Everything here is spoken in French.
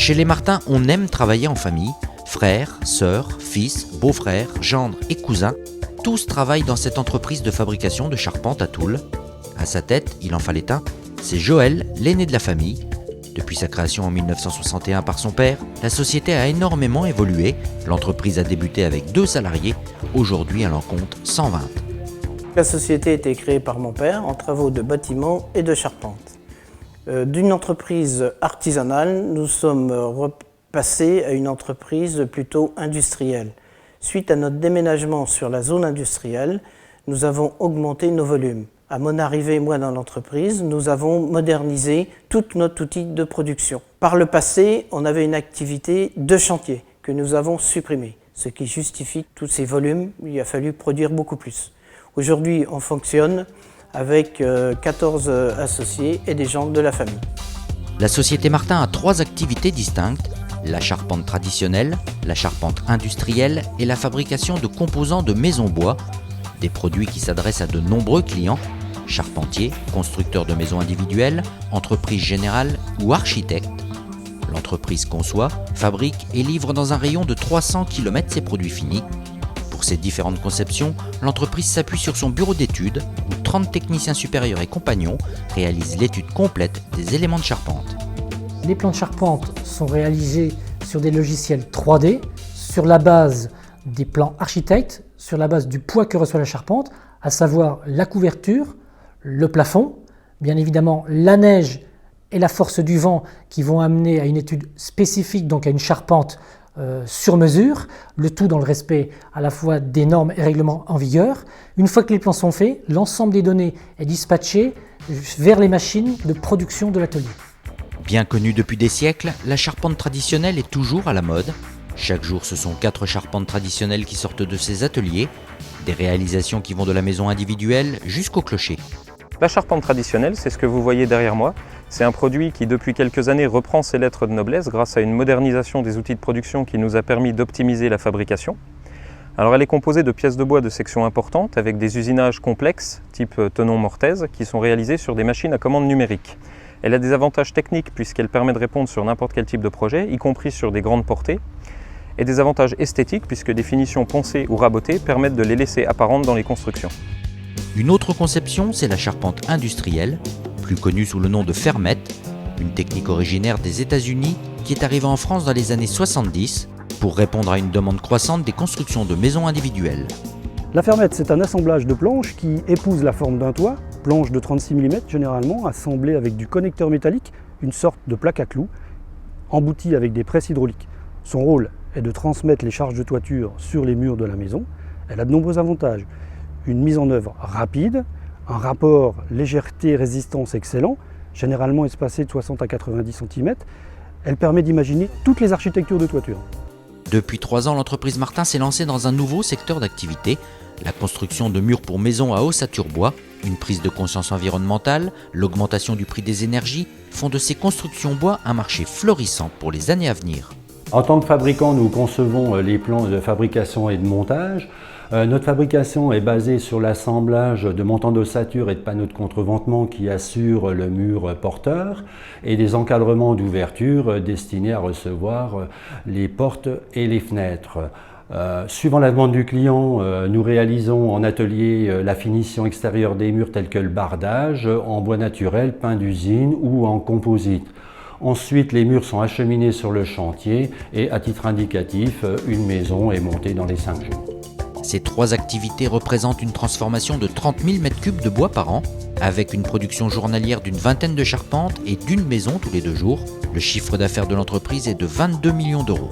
Chez les Martin, on aime travailler en famille. Frères, sœurs, fils, beaux-frères, gendres et cousins, tous travaillent dans cette entreprise de fabrication de charpente à Toul. À sa tête, il en fallait un, c'est Joël, l'aîné de la famille. Depuis sa création en 1961 par son père, la société a énormément évolué. L'entreprise a débuté avec 2 salariés, aujourd'hui elle en compte 120. La société a été créée par mon père en travaux de bâtiment et de charpente. D'une entreprise artisanale, nous sommes repassés à une entreprise plutôt industrielle. Suite à notre déménagement sur la zone industrielle, nous avons augmenté nos volumes. À mon arrivée, moi, dans l'entreprise, nous avons modernisé tout notre outil de production. Par le passé, on avait une activité de chantier que nous avons supprimée, ce qui justifie tous ces volumes. Il a fallu produire beaucoup plus. Aujourd'hui, on fonctionne avec 14 associés et des gens de la famille. La société Martin a 3 activités distinctes, la charpente traditionnelle, la charpente industrielle et la fabrication de composants de maisons bois, des produits qui s'adressent à de nombreux clients, charpentiers, constructeurs de maisons individuelles, entreprises générales ou architectes. L'entreprise conçoit, fabrique et livre dans un rayon de 300 km ses produits finis. Pour ces différentes conceptions, l'entreprise s'appuie sur son bureau d'études où 30 techniciens supérieurs et compagnons réalisent l'étude complète des éléments de charpente. Les plans de charpente sont réalisés sur des logiciels 3D, sur la base des plans architectes, sur la base du poids que reçoit la charpente, à savoir la couverture, le plafond, bien évidemment la neige et la force du vent qui vont amener à une étude spécifique, donc à une charpente sur mesure, le tout dans le respect à la fois des normes et règlements en vigueur. Une fois que les plans sont faits, l'ensemble des données est dispatché vers les machines de production de l'atelier. Bien connue depuis des siècles, la charpente traditionnelle est toujours à la mode. Chaque jour, ce sont 4 charpentes traditionnelles qui sortent de ces ateliers, des réalisations qui vont de la maison individuelle jusqu'au clocher. La charpente traditionnelle, c'est ce que vous voyez derrière moi. C'est un produit qui, depuis quelques années, reprend ses lettres de noblesse grâce à une modernisation des outils de production qui nous a permis d'optimiser la fabrication. Alors, elle est composée de pièces de bois de section importante avec des usinages complexes, type tenon-mortaise, qui sont réalisés sur des machines à commande numérique. Elle a des avantages techniques puisqu'elle permet de répondre sur n'importe quel type de projet, y compris sur des grandes portées, et des avantages esthétiques puisque des finitions poncées ou rabotées permettent de les laisser apparentes dans les constructions. Une autre conception, c'est la charpente industrielle, plus connue sous le nom de fermette, une technique originaire des États-Unis qui est arrivée en France dans les années 70 pour répondre à une demande croissante des constructions de maisons individuelles. La fermette, c'est un assemblage de planches qui épouse la forme d'un toit, planche de 36 mm généralement, assemblée avec du connecteur métallique, une sorte de plaque à clous, emboutie avec des presses hydrauliques. Son rôle est de transmettre les charges de toiture sur les murs de la maison. Elle a de nombreux avantages. Une mise en œuvre rapide, un rapport légèreté-résistance excellent, généralement espacé de 60 à 90 cm. Elle permet d'imaginer toutes les architectures de toiture. Depuis 3 ans, l'entreprise Martin s'est lancée dans un nouveau secteur d'activité, la construction de murs pour maisons à ossature bois. Une prise de conscience environnementale, l'augmentation du prix des énergies font de ces constructions bois un marché florissant pour les années à venir. En tant que fabricant, nous concevons les plans de fabrication et de montage. Notre fabrication est basée sur l'assemblage de montants d'ossature et de panneaux de contreventement qui assurent le mur porteur et des encadrements d'ouverture destinés à recevoir les portes et les fenêtres. Suivant la demande du client, nous réalisons en atelier la finition extérieure des murs tels que le bardage en bois naturel, peint d'usine ou en composite. Ensuite, les murs sont acheminés sur le chantier et à titre indicatif, une maison est montée dans les 5 jours. Ces 3 activités représentent une transformation de 30 000 m3 de bois par an, avec une production journalière d'une vingtaine de charpentes et d'une maison tous les 2 jours. Le chiffre d'affaires de l'entreprise est de 22 millions d'euros.